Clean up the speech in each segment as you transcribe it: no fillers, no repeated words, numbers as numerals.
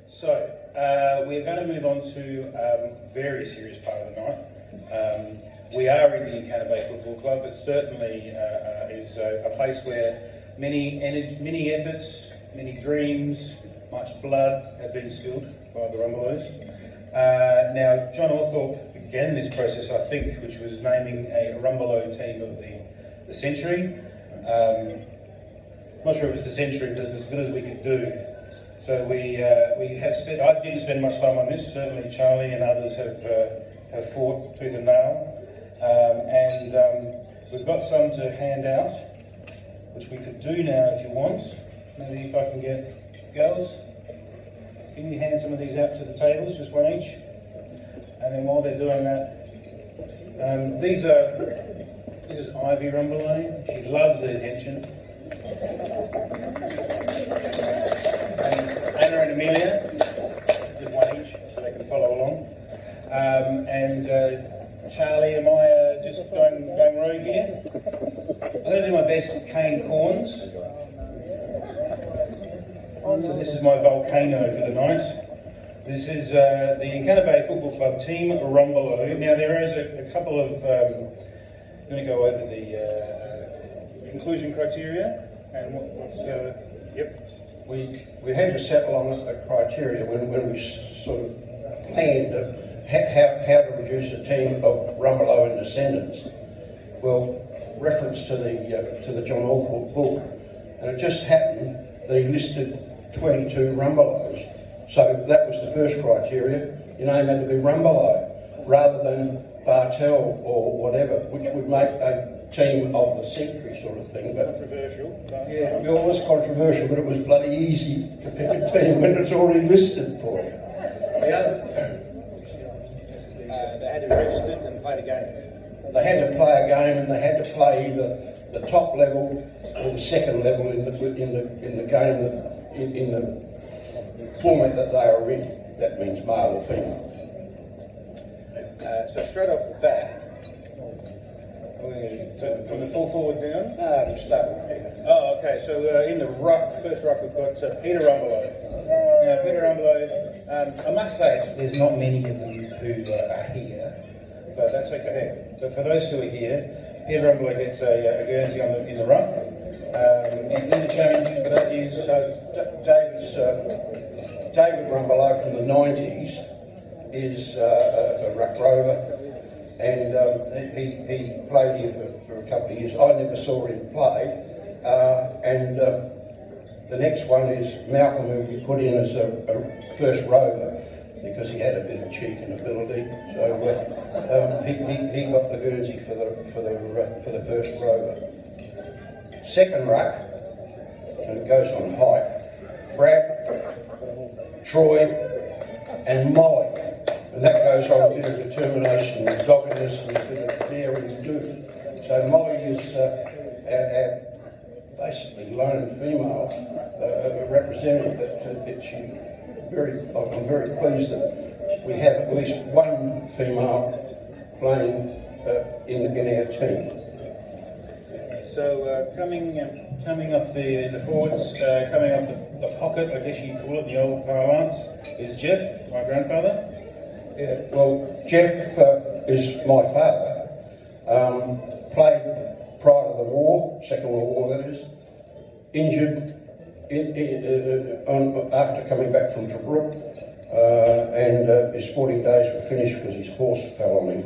So, we're going to move on to a very serious part of the night. We are in the Encounter Bay Football Club. It certainly is a place where many efforts, many dreams, much blood have been spilled by the Rumbelows. Now, John Orthorpe began this process, I think, which was naming a Rumbelow team of the century. I'm not sure if it's the century, but it's as good as we could do. So we have spent. I didn't spend much time on this. Certainly, Charlie and others have fought tooth and nail, and we've got some to hand out, which we could do now if you want. Maybe if I can get girls, can you hand some of these out to the tables, just one each, and then while they're doing that, this is Ivy Rumbelow. She loves the attention. Anna and Amelia, just one each, so they can follow along. And Charlie, am I just going rogue here? I'm going to do my best at cane corns. So this is my volcano for the night. This is the Encounter Bay Football Club team, Rumbelow. Now there is a couple of, I'm going to go over the inclusion criteria and what's, yep. We had to settle on a criteria when we sort of planned how to reduce a team of Rumbelow and descendants. Well, reference to the John Orthorpe book, and it just happened they listed 22 Rumbelows. So that was the first criteria. Your name had to be Rumbelow rather than Bartel or whatever, which would make a team of the century sort of thing. But controversial. yeah, it was controversial, but it was bloody easy to pick a team when it's already listed for you. The other, they had to be registered and play the game. They had to play a game, and they had to play either the top level or the second level in the game in the format that they are in. That means male or female. So straight off the bat, from the full forward down? No, start with Peter. Oh, okay. So in the first ruck, we've got Peter Rumbelow. Now, Peter Rumbelow, I must say, there's not many of them who are here, but that's okay. But for those who are here, Peter Rumbelow gets a Guernsey in the ruck. And interchange for that is David Rumbelow from the 90s is a ruck rover. And he played here for a couple of years. I never saw him play. And the next one is Malcolm, who we put in as a first rover because he had a bit of cheek and ability. So he got the Guernsey for the first rover. Second ruck, and it goes on height. Brad, Troy, and Molly. And that goes on a bit of determination and doggedness and a bit of daring to do. So Molly is our basically lone female representative that she I'm very pleased that we have at least one female playing in our team. So coming off the forwards, coming off the pocket, I guess you call it the old parlance, is Jeff, my grandfather. Yeah, well, Jeff is my father. Played prior to the war, Second World War that is. Injured after coming back from Tobruk, and his sporting days were finished because his horse fell on him.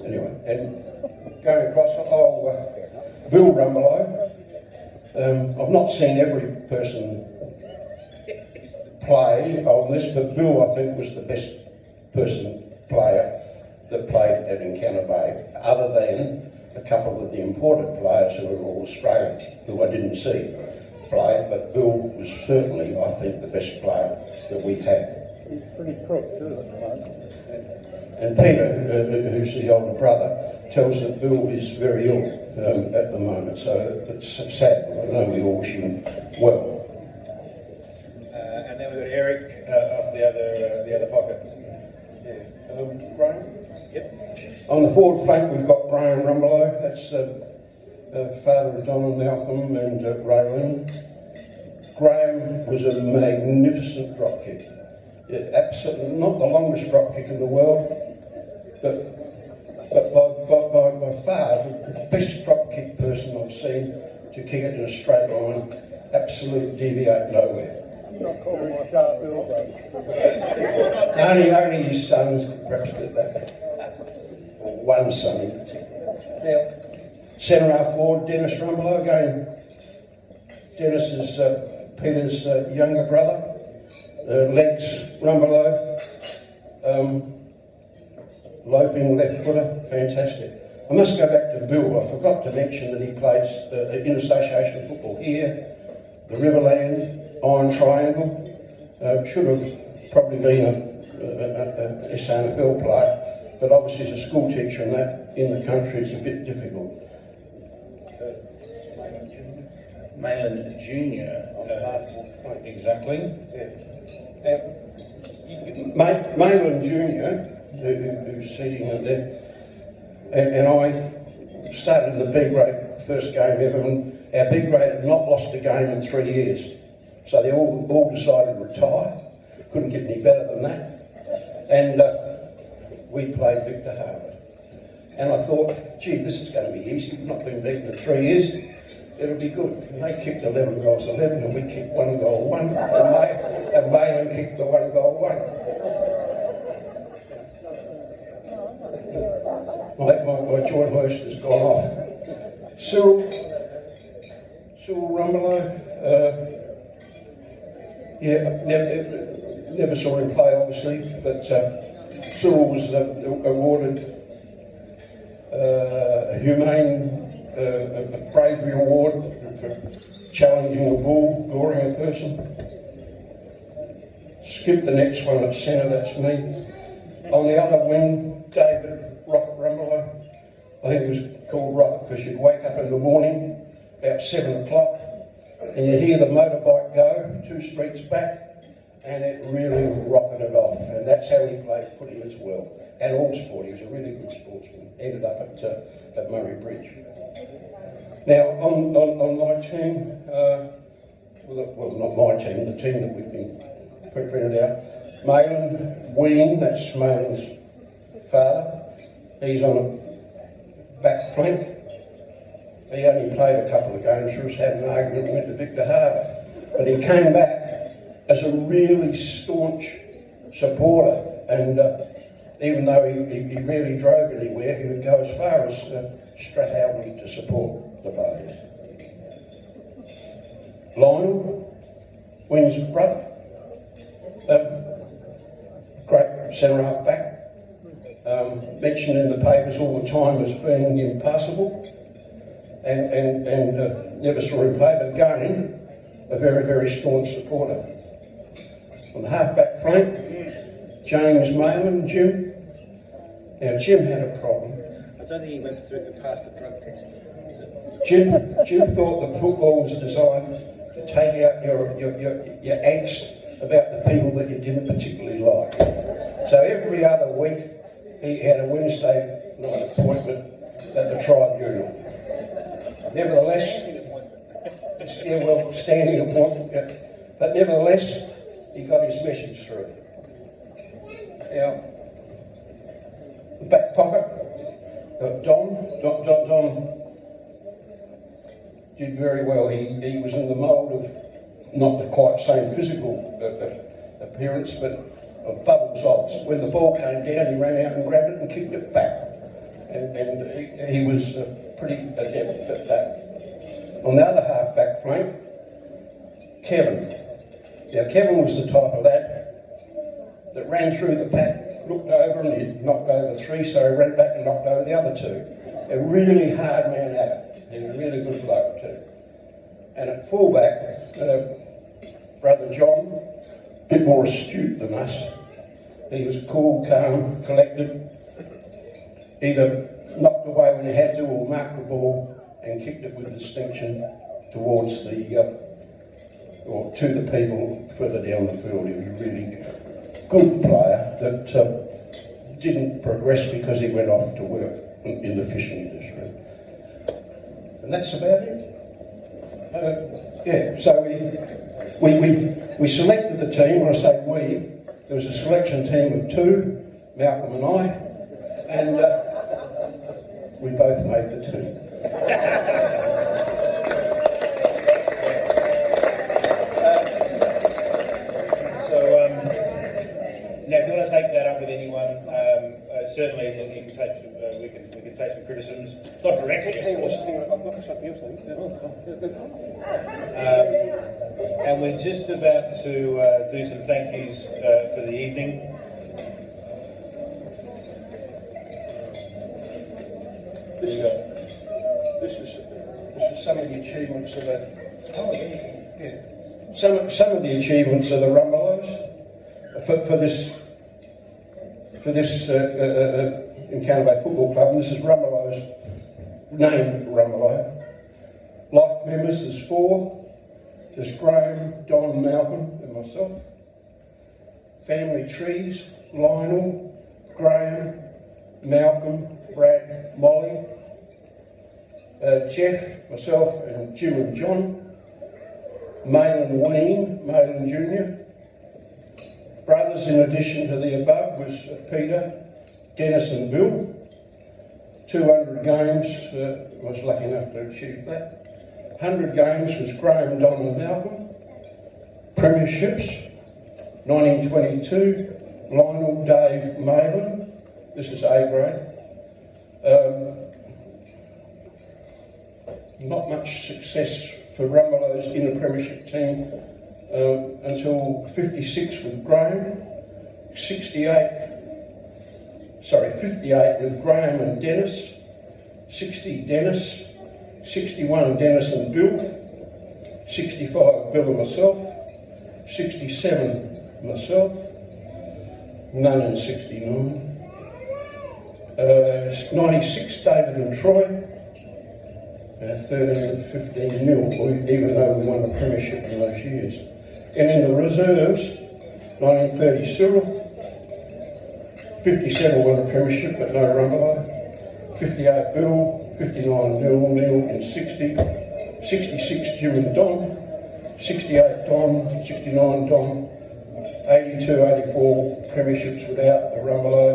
Anyway, and going across, Bill Rumbelow. I've not seen every person play on this, but Bill, I think, was the best player that played at Encounter Bay, other than a couple of the imported players who were all Australian, who I didn't see play, but Bill was certainly, I think, the best player that we had. He's pretty quick too at the moment. And Peter, who's the older brother, tells that Bill is very ill at the moment, so it's sad. I know we all wish him well. And then we've got Eric off the other pocket. Graham? Yep. On the forward flank, we've got Brian Rumbelow. That's father of Don and Malcolm and Raylene. Graham was a magnificent drop kick. Absolutely not the longest drop kick in the world, but by far the best drop kick person I've seen to kick it in a straight line, absolutely deviate nowhere. I'm not calling myself Bill, though. Only his sons perhaps did that. Or one son in particular. Now, centre half forward, Dennis Rumbelow again. Dennis is Peter's younger brother. Legs Rumbelow. Loping left footer, fantastic. I must go back to Bill. I forgot to mention that he plays in association football here, the Riverland, Iron Triangle. Should have probably been a SNFL player, but obviously as a school teacher and that in the country it's a bit difficult. Malin Junior. Exactly. Malin Junior, who's sitting in there, and I started in the B grade first game ever, and our B grade had not lost a game in 3 years. So they all decided to retire. Couldn't get any better than that. And we played Victor Harbour. And I thought, gee, this is going to be easy. We've not been beaten in 3 years. It'll be good. And they kicked 11 goals 11, and we kicked 1 goal 1. And Malin kicked the 1 goal 1. My joint host has gone off. Cyril Rumbelow. Yeah, never saw him play, obviously, but Cyril was awarded a humane bravery award for challenging a bull, goring a person. Skip the next one at centre, that's me. On the other wing, David Rock Rumbelow. I think it was called Rock because you'd wake up in the morning about 7 o'clock and you hear the motorbike go 2 streets back, and it really rocketed off. And that's how he played footy as well, and all sport. He was a really good sportsman. Ended up at Murray Bridge. Now on my team, well not my team, the team that we've been printed out. Malin Ween, that's Malin's father. He's on a back flank. He only played a couple of games for us, had an argument, and went to Victor Harbour. But he came back as a really staunch supporter, and even though he rarely drove anywhere, he would go as far as Strathalbyn to support the players. Lionel, Wing's brother, great centre half back, mentioned in the papers all the time as being impassable. And never saw him play, but again, a very, very staunch supporter. On the half-back flank, James Malin, Jim. Now, Jim had a problem. I don't think he went through to pass the drug test. Jim thought that football was designed to take out your angst about the people that you didn't particularly like. So every other week, he had a Wednesday night appointment at the tribunal. Nevertheless, yeah, well, standing appointment, yeah. But nevertheless, he got his message through. Now, the back pocket, Don did very well. He was in the mould of not the quite same physical appearance, but of Bubbles Ox. When the ball came down, he ran out and grabbed it and kicked it back. And he was pretty adept at that. On the other half-back flank, Kevin. Now, Kevin was the type of lad that ran through the pack, looked over, and he'd knocked over 3, so he ran back and knocked over the other 2. A really hard man at it. He was a really good bloke too. And at fullback, Brother John, a bit more astute than us. He was cool, calm, collected. Either knocked away when he had to, or marked the ball and kicked it with distinction towards or to the people further down the field. He was a really good player that didn't progress because he went off to work in the fishing industry. And that's about it. Yeah, so we selected the team. When I say we, there was a selection team of two, Malcolm and I, and we both made the team. Now, if you want to take that up with anyone, certainly look, you can take some, we can take some criticisms, not directly, of course. And we're just about to do some thank yous for the evening. This is some of the achievements of some of the achievements of the Rumbelows for this Encounter Bay Football Club, and this is Rumbelow's named Rumbelow. Life members, there's 4. There's Graham, Don, Malcolm, and myself. Family trees: Lionel, Graham, Malcolm, Brad, Molly, Jeff, myself, and Jim and John. Malin Ween, Malin Jr. Brothers, in addition to the above, was Peter, Dennis and Bill. 200 games, I was lucky enough to achieve that. 100 games was Graham, Don and Malcolm. Premierships: 1922, Lionel, Dave, Malin. This is A grade. Not much success for Rumbelows in a premiership team until 56 with Graham, 58 with Graham and Dennis, 60 Dennis, 61 Dennis and Bill, 65 Bill and myself, 67 myself, none in 69, 96 David and Troy, 13 and 15 nil, even though we won the premiership in those years. And in the reserves, 1930 Cyril, 57 won the premiership but no Rumbelow, 58 Bill, 59 nil and 60, 66 Jim and Don, 68 Don, 69 Don, 82, 84 premierships without the Rumbelow,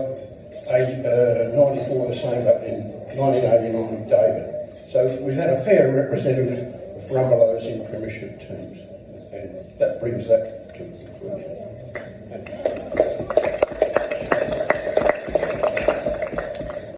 94 the same, but in 1989 David. So we've had a fair representative of Rumbelows in premiership teams, and that brings that to conclusion.